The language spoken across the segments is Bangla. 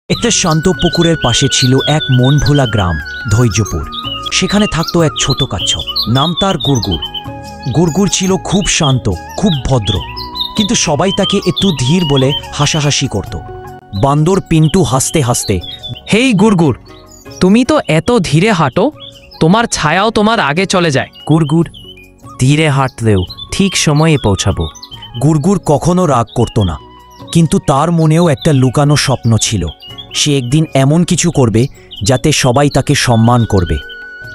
একটা শান্ত পুকুরের পাশে ছিল এক মন ভোলা গ্রাম ধৈর্যপুর। সেখানে থাকতো এক ছোট কচ্ছপ, নাম তার গুড়গুড়। গুড়গুড় ছিল খুব শান্ত, খুব ভদ্র, কিন্তু সবাই তাকে একটু ধীর বলে হাসাহাসি করত। বান্দর পিন্টু হাসতে হাসতে, হেই গুড়গুড়, তুমি তো এত ধীরে হাঁটো, তোমার ছায়াও তোমার আগে চলে যায়। গুড়গুড়, ধীরে হাঁটলেও ঠিক সময়ে পৌঁছাবো। গুড়গুড় কখনো রাগ করত না, কিন্তু তার মনেও একটা লুকানো স্বপ্ন ছিল। সে একদিন এমন কিছু করবে যাতে সবাই তাকে সম্মান করবে,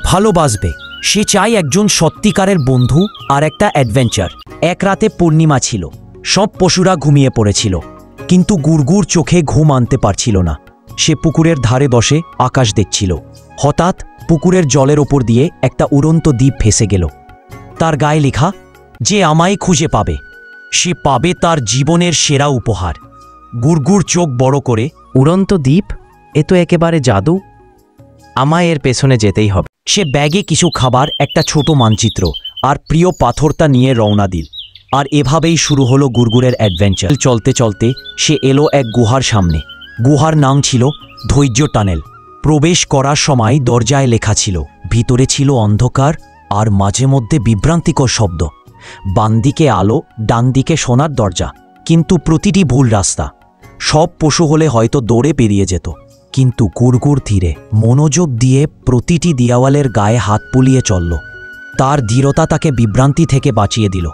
ভালোবাসবে। সে চায় একজন সত্যিকারের বন্ধু আর একটা অ্যাডভেঞ্চার। এক রাতে পূর্ণিমা ছিল, সব পশুরা ঘুমিয়ে পড়েছিল, কিন্তু গুড়গুড় চোখে ঘুম আনতে পারছিল না। সে পুকুরের ধারে বসে আকাশ দেখছিল। হঠাৎ পুকুরের জলের ওপর দিয়ে একটা উড়ন্ত দ্বীপ ভেসে গেল। তার গায়ে লেখা, যে আমায় খুঁজে পাবে সে পাবে তার জীবনের সেরা উপহার। গুড়গুড় চোখ বড় করে, উড়ন্ত দ্বীপ, এ তো একেবারে জাদু, আমায় এর পেছনে যেতেই হবে। সে ব্যাগে কিছু খাবার, একটা ছোট মানচিত্র আর প্রিয় পাথরটা নিয়ে রওনা দিল। আর এভাবেই শুরু হলো গুড়গুড়ের অ্যাডভেঞ্চার। চলতে চলতে সে এলো এক গুহার সামনে। গুহার নাম ছিল ধৈর্য টানেল। প্রবেশ করার সময় দরজায় লেখা ছিল, ভিতরে ছিল অন্ধকার আর মাঝে মধ্যে বিভ্রান্তিকর শব্দ। বামদিকে আলো, ডান দিকে সোনার দরজা, কিন্তু প্রতিটি ভুল রাস্তা। সব পশু হলে হয়তো দৌড়ে পেরিয়ে যেত, কিন্তু গুড়গুড় ধীরে মনোযোগ দিয়ে প্রতিটি দেওয়ালের গায়ে হাত বুলিয়ে চলল। তার দৃঢ়তা তাকে বিভ্রান্তি থেকে বাঁচিয়ে দিল।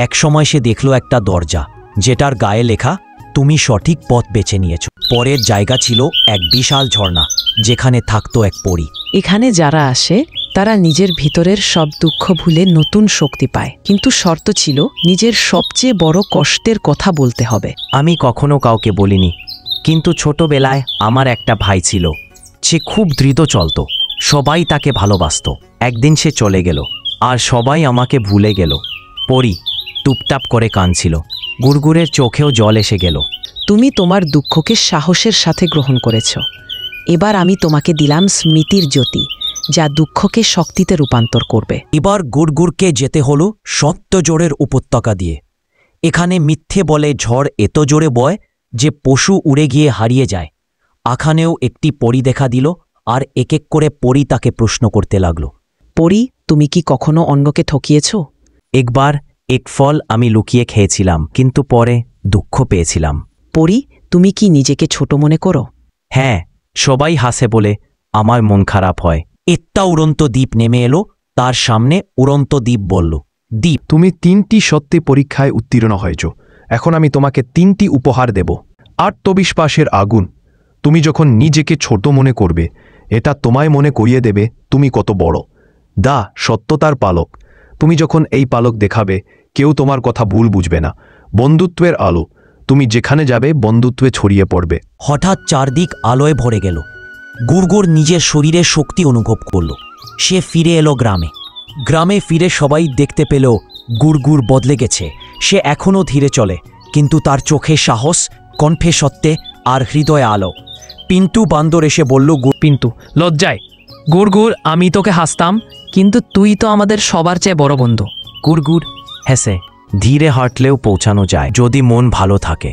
একসময় সে দেখল একটা দরজা, যেটার গায়ে লেখা, তুমি সঠিক পথ বেছে নিয়েছ। পরের জায়গা ছিল এক বিশাল ঝর্ণা, যেখানে থাকতো এক পরী। এখানে যারা আসে তারা নিজের ভিতরের সব দুঃখ ভুলে নতুন শক্তি পায়, কিন্তু শর্ত ছিল নিজের সবচেয়ে বড় কষ্টের কথা বলতে হবে। আমি কখনো কাউকে বলিনি, কিন্তু ছোটবেলায় আমার একটা ভাই ছিল। সে খুব দ্রুত চলত, সবাই তাকে ভালোবাসত। একদিন সে চলে গেল, আর সবাই আমাকে ভুলে গেল। পরী টুপটাপ করে কাঁদছিল। গুড়গুড়ের চোখেও জল এসে গেল। তুমি তোমার দুঃখকে সাহসের সাথে গ্রহণ করেছ। এবার আমি তোমাকে দিলাম স্মৃতির জ্যোতি, যা দুঃখকে শক্তিতে রূপান্তর করবে। এবার গুড়গুড়কে যেতে হলো সত্যজোড়ের উপত্যকা দিয়ে। এখানে মিথ্যে বলে ঝড় এত জোরে বয় যে পশু উড়ে গিয়ে হারিয়ে যায়। আখানেও একটি পরী দেখা দিল, আর এক এক করে পরী তাকে প্রশ্ন করতে লাগল। পরী, তুমি কি কখনো অন্যকে ঠকিয়েছ? একবার এক ফল আমি লুকিয়ে খেয়েছিলাম, কিন্তু পরে দুঃখ পেয়েছিলাম। পরী, তুমি কি নিজেকে ছোট মনে করো? হ্যাঁ, সবাই হাসে বলে আমার মন খারাপ হয়। একটা উড়ন্ত দ্বীপ নেমে এলো তার সামনে। উড়ন্ত দ্বীপ বলল, দ্বীপ, তুমি 3টি সত্যি পরীক্ষায় উত্তীর্ণ হয়েছ। এখন আমি তোমাকে 3টি উপহার দেব। আত্মবিশ্বাসের আগুন, তুমি যখন নিজেকে ছোট মনে করবে, এটা তোমায় মনে করিয়ে দেবে তুমি কত বড়। দা সত্যতার পালক, তুমি যখন এই পালক দেখাবে, কেউ তোমার কথা ভুল বুঝবে না। বন্ধুত্বের আলো, তুমি যেখানে যাবে বন্ধুত্বে ছড়িয়ে পড়বে। হঠাৎ চারদিক আলোয় ভরে গেল। গুড়গুড় নিজের শরীরে শক্তি অনুভব করল। সে ফিরে এলো গ্রামে। গ্রামে ফিরে সবাই দেখতে পেল গুড়গুড় বদলে গেছে। সে এখনও ধীরে চলে, কিন্তু তার চোখে সাহস, কণ্ঠে সত্যে আর হৃদয়ে আলো। পিন্টু বান্দর এসে বলল, পিন্টু লজ্জায়, গুড়গুড়, আমি তোকে হাসতাম, কিন্তু তুই তো আমাদের সবার চেয়ে বড় বন্ধু। গুড়গুড় হেসে, ধীরে হাঁটলেও পৌঁছানো যায় যদি মন ভালো থাকে।